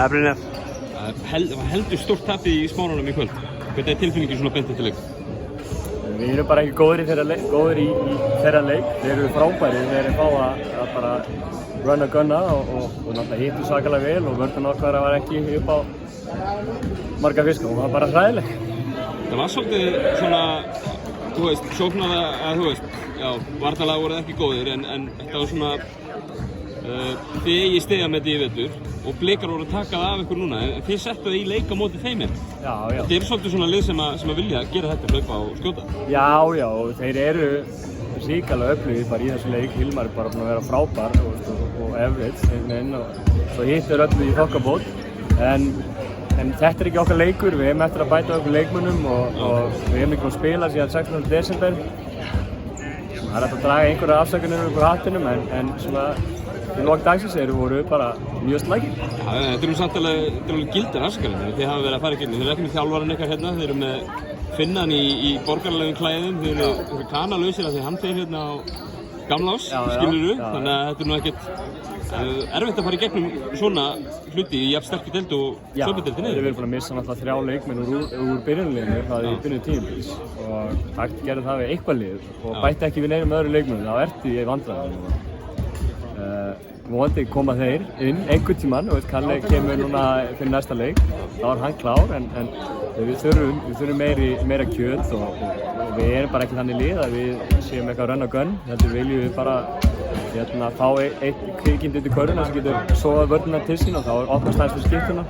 Brynjar. Heldur stórt tapið í Smárunum í kvöld. Hvernig tilfinningin svona beint eftir leik? Við erum bara ekki góðir í þeirra leik. Þeir eru frábærir, þeir eru fá að bara run og gunna og náttúrulega hittu svakalega vel og vörðun okkar var ekki upp á marga fiska og það var bara hræðilegt. Það var svolítið svona, þú veist, sóknarða að þú veist, já, varnarlega voru ekki góðir en þetta var svona þið eigið stigametið í vetur og Blikar voru að taka það af ykkur núna en þið settu það í leik á móti þeim hérna. Já. Þetta eru svolítið svona lið sem að vilja gera þetta, hlaupa og skjóta. Já, og þeir eru ríkalega öflugir bara í þessu leik. Hilmar er bara búinn að vera frábær og Everett og svo hittur öllu í þokkabót en þetta er ekki okkar leikur, við hefum eftir að bæta okkur leikmönnum og við hefum ekki búin að spila síðan 16. desember. Það er hægt að draga einhverja afsakanir úr hattinum en svona í lok dagsins voru bara mjög slækir. Já, þetta eru samt alveg gildar afsakanir, þið hafa verið að fara í gildi. Þið eru ekki með þjálfarinn ykkar hérna, þið eru með Finnan í borgaralegum klæðum, þið eru kanalausir af því hann fer hérna á Gamlás, skilurðu, þannig að þetta er nú ekkert erfitt að fara í gegnum svona hluti í jafn sterkri deild og söpudeild niður. Við erum búin að missa náttúrulega 3 leikmenn úr byrjunarliðinu frá því í byrjun tímabils og takt gerði það við eitthvað lið og bætti ekki við neinum öðrum leikmennum, þá ertu í vandræðum. Vonandi koma þeir inn einhvern tímann og Kalle kemur núna fyrir næsta leik, þá er hann klár en við þurfum meira kjöt og við erum bara ekki þannig lið að við séum eitthvað run og gun, heldur viljum við bara fá eitt kvikindi út í körfuna sem getur sofað vörnina til sín og þá er okkar stærst fyrir skiptuna.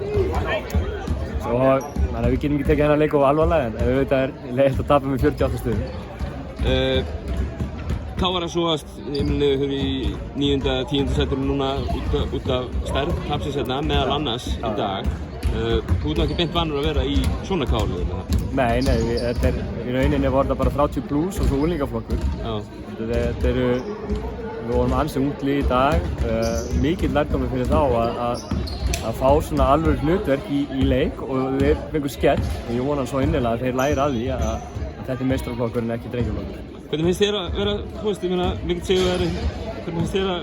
Þannig að við getum ekki tekið þennan leik of alvarlega en auðvitað er leitt að tapa með 48 stigum. KR að svoast, þau eru í 9. 10. sætinu núna út af stærð tapsins hérna meðal annars í dag. Þú ert ekki beint vanur að vera í svona KR-lið? Nei, þetta í rauninni voru það bara 30 plus og svo úlingaflokkur. Við vorum ansi ungli í dag, mikill lærdómur fyrir þá að fá svona alvöru hlutverk í leik og við fengum skell og ég vona svo innilega að þeir læra að því að þetta er meistaraflokkur en ekki drengjaflokkur. Hvernig finnst þér að vera, þú veist, ég meina, mikill sigurvegari, hvernig finnst þér að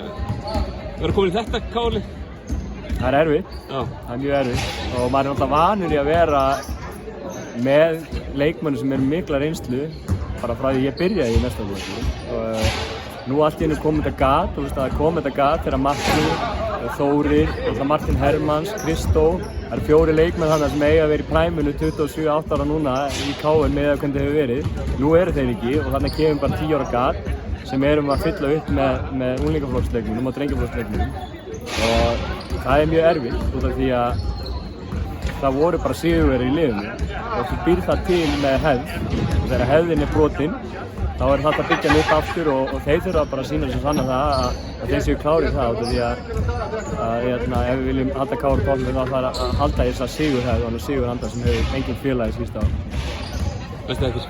vera komin í þetta KR-lið? Það er erfitt, það er mjög erfitt og maður er náttúrulega vanur í að vera með leikmönnum sem eru mikla reynslu bara frá því ég byrjaði í meistaraflokki og nú allt í einu kom þetta gat, þú veist að það kom þetta gat þegar Martin, Þórir, Martin Hermanns, Kristó, það eru 4 leikmenn þarna sem eiga að vera í præmunu 27-8 ára núna í KR með hvernig það hefur verið. Nú eru þeir ekki og þarna kemur bara 10 ára gat sem erum að fylla upp með unglingaflokksleikmunum og drengjaflokksleikmunum og það er mjög erfitt út af því að það voru bara sigurvegari í liðinu og þú býrð það til með hefð og þegar hefðin er brotin þá er þetta að byggja upp aftur og þeir þurfa bara að sýna sem sanna það að þeir séu klárið það út af því að ef við viljum halda KR á toppnum þá þarf að halda þessa sigurhefð og siguranda sem hefur engin félagi síðustu ár. Bestu þakkir.